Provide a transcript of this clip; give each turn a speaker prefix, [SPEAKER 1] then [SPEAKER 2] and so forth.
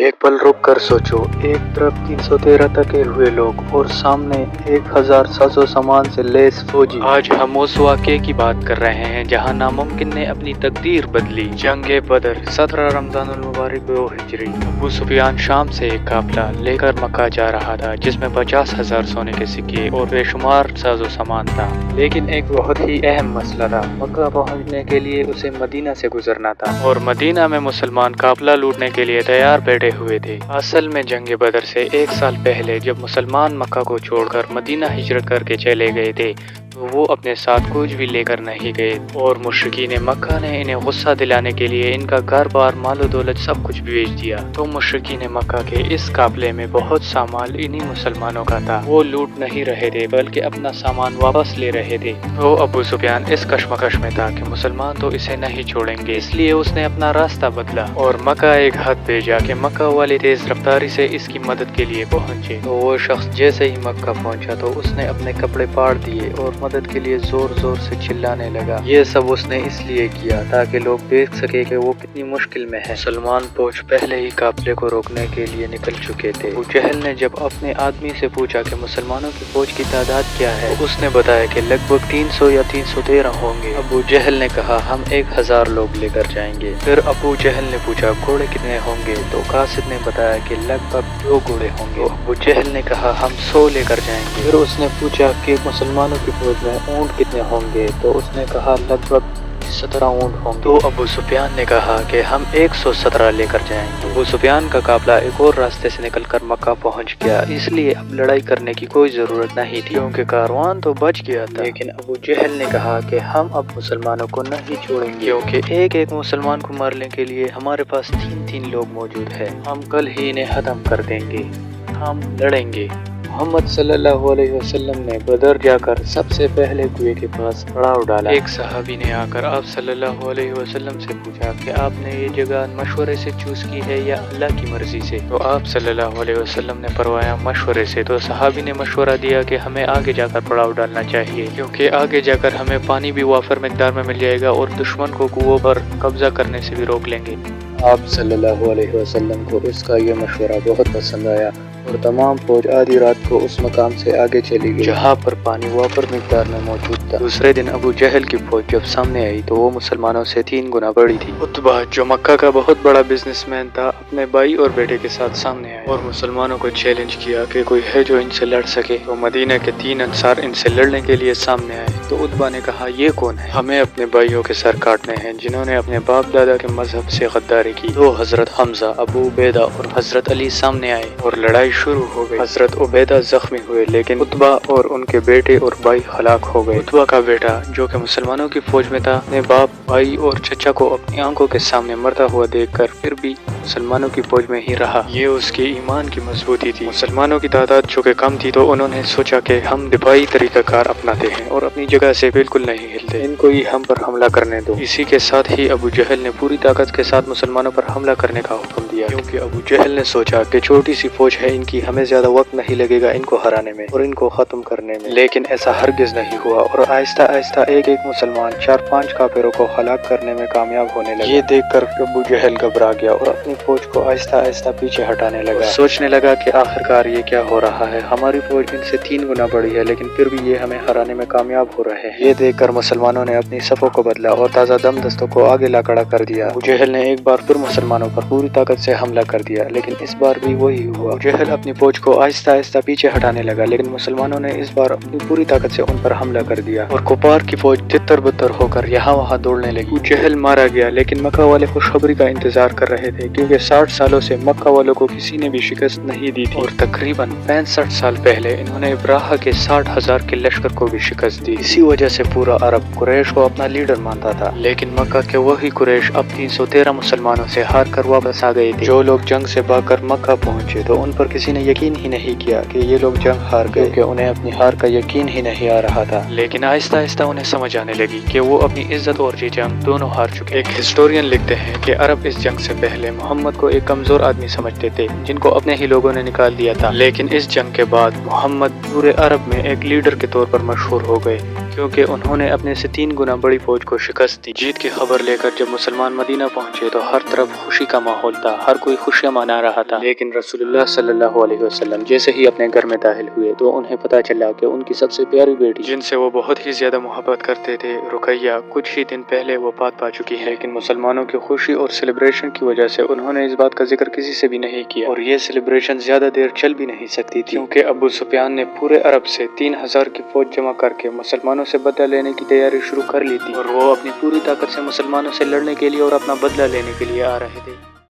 [SPEAKER 1] एक पल रुक कर सोचो, एक तरफ 313 थके हुए लोग और सामने 1000 साजो सामान से लैस फौजी। आज हम उस वाक़े की बात कर रहे हैं जहां नामुमकिन ने अपनी तकदीर बदली। जंगे बदर 17 रमजानुल मुबारक हिजरी। अबू सुफियान शाम से एक काफिला लेकर मक्का जा रहा था जिसमें 50,000 सोने के सिक्के और बेशुमार साजो सामान था। लेकिन एक बहुत ही अहम मसला था, मक्का पहुंचने के लिए उसे मदीना से गुजरना था और मदीना में मुसलमान काफिला लूटने के लिए तैयार बैठे हुए थे। असल में जंगे बदर से 1 साल पहले जब मुसलमान मक्का को छोड़कर मदीना हिजरत करके चले गए थे तो वो अपने साथ कुछ भी लेकर नहीं गए और मुशरिकीन मक्का ने इन्हें गुस्सा दिलाने के लिए इनका घर बार मालो दौलत सब कुछ बेच दिया। तो मुशरिकीन मक्का के इस काफिले में बहुत सा माल इन्हीं मुसलमानों का था। वो लूट नहीं रहे थे बल्कि अपना सामान वापस ले रहे थे। तो अबू सुफियान इस कशमकश में था कि मुसलमान तो इसे नहीं छोड़ेंगे, इसलिए उसने अपना रास्ता बदला और मक्का एक हद पे जाके मक्का वाली तेज रफ्तारी से इसकी मदद के लिए पहुंचे। तो वो शख्स जैसे ही मक्का पहुंचा तो उसने अपने कपड़े फाड़ दिए और मदद के लिए जोर जोर से चिल्लाने लगा। ये सब उसने इसलिए किया ताकि लोग देख सके कि वो कितनी मुश्किल में है। मुसलमान फौज पहले ही काफिले को रोकने के लिए निकल चुके थे। अबू जहल ने जब अपने आदमी से पूछा कि मुसलमानों की फौज की तादाद क्या है तो उसने बताया कि लगभग 300 या 313 होंगे। अबू जहल ने कहा हम 1000 लोग लेकर जाएंगे। फिर अबू जहल ने पूछा घोड़े कितने होंगे तो कासिद ने बताया कि लगभग 2 घोड़े होंगे। अबू जहल ने कहा हम 100 लेकर जाएंगे। फिर उसने पूछा कि मुसलमानों की फौज में ऊंट कितने होंगे तो उसने कहा लगभग 17 ऊंट होंगे। तो अबू सुफियान ने कहा कि हम 117 लेकर जाएंगे। अबू सुफियान का काफिला एक और रास्ते से निकलकर मक्का पहुंच गया, इसलिए अब लड़ाई करने की कोई जरूरत नहीं थी क्योंकि कारवान तो बच गया था। लेकिन अबू जहल ने कहा कि हम अब मुसलमानों को नहीं छोड़ेंगे क्योंकि एक एक मुसलमान को मारने के लिए हमारे पास 3-3 लोग मौजूद है। हम कल ही इन्हें खत्म कर देंगे, हम लड़ेंगे। मोहम्मद सल्लल्लाहु अलैहि वसल्लम ने बदर जाकर सबसे पहले कुएं के पास पड़ाव डाला। एक सहाबी ने आकर आप सल्लल्लाहु अलैहि वसल्लम से पूछा कि आपने ये जगह मशवरे से चूज की है या अल्लाह की मर्जी से। तो आप सल्लल्लाहु अलैहि वसल्लम ने फरमाया मशवरे से। तो सहाबी ने मशवरा दिया कि हमें आगे जाकर पड़ाव डालना चाहिए क्योंकि आगे जाकर हमें पानी भी वाफर मिकदार में मिल जाएगा और दुश्मन को कुओं पर कब्जा करने से भी रोक लेंगे। आप सल्लल्लाहु अलैहि वसल्लम को इसका यह मशवरा बहुत पसंद आया और तमाम फौज आधी रात को उस मकाम से आगे चली गई जहाँ पर पानी वापर मिकदार में मौजूद था। दूसरे दिन अबू जहल की फौज जब सामने आई तो वो मुसलमानों से 3 गुना बड़ी थी। उतबा जो मक्का का बहुत बड़ा बिजनेसमैन था अपने भाई और बेटे के साथ सामने आया और मुसलमानों को चैलेंज किया कि कोई है जो इनसे लड़ सके। तो मदीना के 3 अंसार इनसे लड़ने के लिए सामने आए। तो उतबा ने कहा ये कौन है? हमें अपने भाइयों के सर काटने हैं जिन्होंने अपने बाप दादा के मजहब से गद्दारी की। तो हजरत हमजा, अबू उबैदा और हजरत अली सामने आए और लड़ाई शुरू हो गई। हजरत उबैदा जख्मी हुए लेकिन उतबा और उनके बेटे और भाई हलाक हो गए। उतबा का बेटा जो कि मुसलमानों की फौज में था अपने बाप, भाई और चचा को अपनी आंखों के सामने मरता हुआ देखकर फिर भी मुसलमानों की फौज में ही रहा। ये उसके ईमान की मजबूती थी। मुसलमानों की तादाद जो कि कम थी तो उन्होंने सोचा कि हम दिफाई तरीकाकार अपनाते हैं और अपनी जगह से बिल्कुल नहीं हिलते, इनको ही हम पर हमला करने दो। इसी के साथ ही अबू जहल ने पूरी ताकत के साथ मुसलमानों पर हमला करने का हुक्म दिया क्योंकि अबू जहल ने सोचा कि छोटी सी फौज है इनकी, हमें ज्यादा वक्त नहीं लगेगा इनको हराने में और इनको खत्म करने में। लेकिन ऐसा हरगिज नहीं हुआ और आहिस्ता आहिस्ता एक एक मुसलमान 4-5 काफिरों को हलाक करने में कामयाब होने लगा। ये देखकर अबू जहल घबरा गया और अपनी फौज को आहिस्ता आहिस्ता पीछे हटाने लगा। सोचने लगा कि आखिरकार ये क्या हो रहा है, हमारी फौज इनसे 3 गुना बड़ी है लेकिन फिर भी ये हमें हराने में कामयाब हो रहे हैं। ये देखकर मुसलमानों ने अपनी सफों को बदला और ताजा दम दस्तों को आगे ला खड़ा कर दिया। अबू जहल ने एक बार फिर मुसलमानों पर पूरी ताकत से हमला कर दिया लेकिन इस बार भी वही हुआ। अबू जहल अपनी फौज को आहिस्ता आहिस्ता पीछे हटाने लगा लेकिन मुसलमानों ने इस बार अपनी पूरी ताकत से उन पर हमला कर दिया और कुफार की फौज तितर बितर होकर यहाँ वहाँ दौड़ने लगी। अबू जहल मारा गया लेकिन मक्का वाले खुशखबरी का इंतजार कर रहे थे क्योंकि 60 सालों से मक्का वालों को किसी ने भी शिकस्त नहीं दी थी और तकरीबन 65 साल पहले इन्होंने इब्राहा के 60,000 के लश्कर को भी शिकस्त दी। इसी वजह से पूरा अरब कुरैश को अपना लीडर मानता था। लेकिन मक्का के वही कुरैश अब 313 मुसलमानों से हार कर वापस आ गए थे। जो लोग जंग से भागकर मक्का पहुंचे तो उन पर किसी ने यकीन ही नहीं किया कि ये लोग जंग हार गए क्योंकि उन्हें अपनी हार का यकीन ही नहीं आ रहा था। लेकिन आहिस्ता आहिस्ता उन्हें समझ आने लगी कि वो अपनी इज्जत और जी जंग दोनों हार चुके। एक हिस्टोरियन लिखते हैं कि अरब इस जंग से पहले मोहम्मद को एक कमजोर आदमी समझते थे जिनको अपने ही लोगों ने निकाल दिया था। लेकिन इस जंग के बाद मोहम्मद पूरे अरब में एक लीडर के तौर पर मशहूर हो गए क्योंकि उन्होंने अपने से 3 गुना बड़ी फौज को शिकस्त दी। जीत की खबर लेकर जब मुसलमान मदीना पहुंचे तो हर तरफ खुशी का माहौल था, हर कोई खुशियां मना रहा था। लेकिन रसूलुल्लाह सल्लल्लाहु अलैहि वसल्लम जैसे ही अपने घर में दाखिल हुए तो उन्हें पता चला कि उनकी सबसे प्यारी बेटी, जिनसे वो बहुत ही ज्यादा मोहब्बत करते थे, रुकैया, कुछ ही दिन पहले वफात पा चुकी है। लेकिन मुसलमानों की खुशी और सेलिब्रेशन की वजह से उन्होंने इस बात का जिक्र किसी से भी नहीं किया, और ये सेलिब्रेशन ज्यादा देर चल भी नहीं सकती थी, क्योंकि अबू सुफियान ने पूरे अरब से 3000 की फौज जमा करके मुसलमानों से बदला लेने की तैयारी शुरू कर ली थी, और वो अपनी पूरी ताकत से मुसलमानों से लड़ने के लिए और अपना बदला लेने के लिए आ रहे थे।